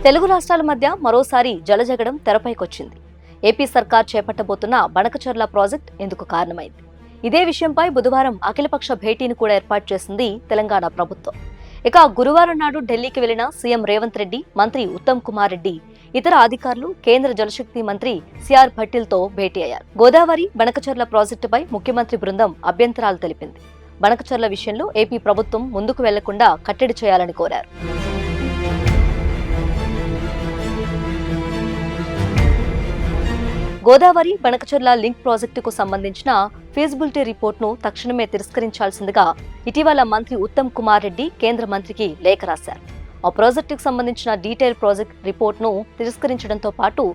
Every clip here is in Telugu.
తెలుగు రాష్ట్రాల మధ్య మరోసారి జలజగడం తెరపైకొచ్చింది. ఏపీ సర్కార్ చేపట్టబోతున్న బనకచర్ల ప్రాజెక్ట్ ఇందుకు కారణమైంది. ఇదే విషయంపై బుధవారం అఖిలపక్ష భేటీని కూడా ఏర్పాటు చేసింది తెలంగాణ ప్రభుత్వం. ఇక గురువారం నాడు ఢిల్లీకి వెళ్లిన సీఎం రేవంత్ రెడ్డి, మంత్రి ఉత్తమ్ కుమార్ రెడ్డి, ఇతర అధికారులు కేంద్ర జలశక్తి మంత్రి సిఆర్ పటేల్తో భేటీ అయ్యారు. గోదావరి బనకచర్ల ప్రాజెక్టుపై ముఖ్యమంత్రి బృందం అభ్యంతరాలు తెలిపింది. బనకచర్ల విషయంలో ఏపీ ప్రభుత్వం ముందుకు వెళ్లకుండా కట్టడి చేయాలని కోరారు. గోదావరి బనకచర్ల లింక్ ప్రాజెక్టుకు సంబంధించిన ఫీజిబిలిటీ రిపోర్ట్ను తక్షణమే తిరస్కరించాల్సిందిగా ఇటీవల మంత్రి ఉత్తమ్ కుమార్ రెడ్డి కేంద్ర మంత్రికి లేఖ రాశారు. ఆ ప్రాజెక్టుకు సంబంధించిన డీటెయిల్ ప్రాజెక్ట్ రిపోర్ట్ను తిరస్కరించడంతో పాటు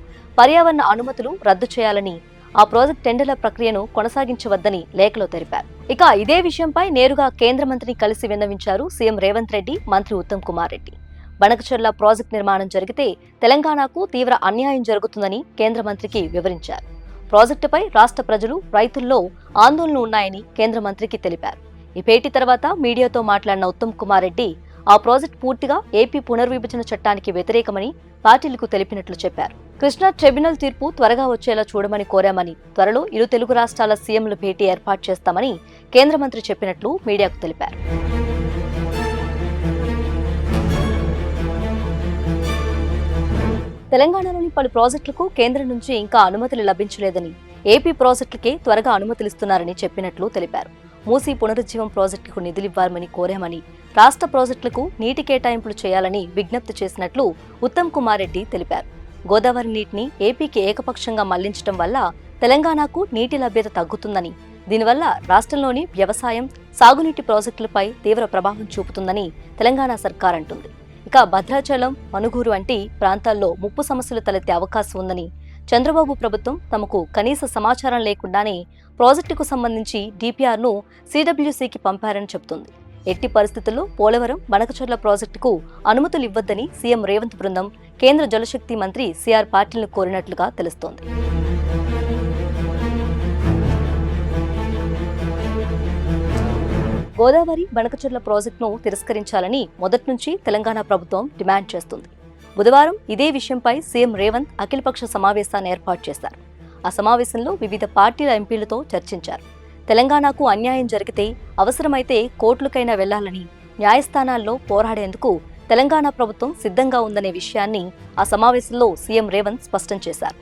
పర్యావరణ అనుమతులు రద్దు చేయాలని, ఆ ప్రాజెక్ట్ టెండర్ల ప్రక్రియను కొనసాగించవద్దని లేఖలో తెలిపారు. ఇక ఇదే విషయంపై నేరుగా కేంద్ర మంత్రిని కలిసి విన్నవించారు సీఎం రేవంత్ రెడ్డి, మంత్రి ఉత్తమ్ కుమార్ రెడ్డి. బనకచర్ల ప్రాజెక్టు నిర్మాణం జరిగితే తెలంగాణకు తీవ్ర అన్యాయం జరుగుతుందని కేంద్ర మంత్రికి వివరించారు. ప్రాజెక్టుపై రాష్ట్ర ప్రజలు, రైతుల్లో ఆందోళనలు ఉన్నాయని కేంద్ర మంత్రికి తెలిపారు. ఈ భేటీ తర్వాత మీడియాతో మాట్లాడిన ఉత్తమ్ కుమార్ రెడ్డి, ఆ ప్రాజెక్టు పూర్తిగా ఏపీ పునర్విభజన చట్టానికి వ్యతిరేకమని పార్టీలకు తెలిపినట్లు చెప్పారు. కృష్ణా ట్రిబ్యునల్ తీర్పు త్వరగా వచ్చేలా చూడమని కోరామని, త్వరలో ఇరు తెలుగు రాష్ట్రాల సీఎంల భేటీ ఏర్పాటు చేస్తామని కేంద్ర మంత్రి చెప్పినట్లు మీడియాకు తెలిపారు. తెలంగాణలోని పలు ప్రాజెక్టులకు కేంద్రం నుంచి ఇంకా అనుమతులు లభించలేదని, ఏపీ ప్రాజెక్టులకే త్వరగా అనుమతులిస్తున్నారని చెప్పినట్లు తెలిపారు. మూసీ పునరుజ్జీవం ప్రాజెక్టుకు నిధులివ్వాలని కోరామని, రాష్ట్ర ప్రాజెక్టులకు నీటి కేటాయింపులు చేయాలని విజ్ఞప్తి చేసినట్లు ఉత్తమ్ కుమార్ రెడ్డి తెలిపారు. గోదావరి నీటిని ఏపీకి ఏకపక్షంగా మళ్లించడం వల్ల తెలంగాణకు నీటి లభ్యత తగ్గుతుందని, దీనివల్ల రాష్ట్రంలోని వ్యవసాయం, సాగునీటి ప్రాజెక్టులపై తీవ్ర ప్రభావం చూపుతుందని తెలంగాణ సర్కార్ అంటుంది. ఇక భద్రాచలం, మనుగూరు వంటి ప్రాంతాల్లో ముప్పు సమస్యలు తలెత్తే అవకాశం ఉందని, చంద్రబాబు ప్రభుత్వం తమకు కనీస సమాచారం లేకుండానే ప్రాజెక్టుకు సంబంధించి డీపీఆర్ను సిడబ్ల్యూసీకి పంపారని చెబుతుంది. ఎట్టి పరిస్థితుల్లో పోలవరం, బనకచర్ల ప్రాజెక్టుకు అనుమతులు ఇవ్వొద్దని సీఎం రేవంత్ బృందం కేంద్ర జలశక్తి మంత్రి సిఆర్ పాటిల్ను కోరినట్లుగా తెలుస్తోంది. గోదావరి బనకచర్ల ప్రాజెక్టును తిరస్కరించాలని మొదటి నుంచి తెలంగాణ ప్రభుత్వం డిమాండ్ చేస్తుంది. బుధవారం ఇదే విషయంపై సీఎం రేవంత్ అఖిలపక్ష సమావేశాన్ని ఏర్పాటు చేశారు. ఆ సమావేశంలో వివిధ పార్టీల ఎంపీలతో చర్చించారు. తెలంగాణకు అన్యాయం జరిగితే అవసరమైతే కోర్టులకైనా వెళ్లాలని, న్యాయస్థానాల్లో పోరాడేందుకు తెలంగాణ ప్రభుత్వం సిద్ధంగా ఉందనే విషయాన్ని ఆ సమావేశంలో సీఎం రేవంత్ స్పష్టం చేశారు.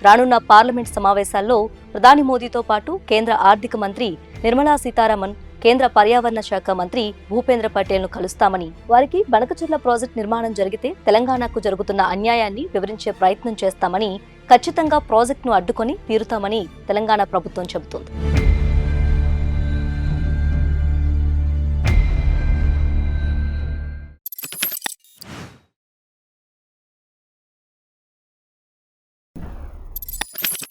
రానున్న పార్లమెంట్ సమావేశాల్లో ప్రధాని మోదీతో పాటు కేంద్ర ఆర్థిక మంత్రి నిర్మలా సీతారామన్, కేంద్ర పర్యావరణ శాఖ మంత్రి భూపేంద్ర పటేల్ను కలుస్తామని, వారికి బనకచర్ల ప్రాజెక్టు నిర్మాణం జరిగితే తెలంగాణకు జరుగుతున్న అన్యాయాన్ని వివరించే ప్రయత్నం చేస్తామని, ఖచ్చితంగా ప్రాజెక్టును అడ్డుకొని తీరుతామని తెలంగాణ ప్రభుత్వం చెబుతోంది.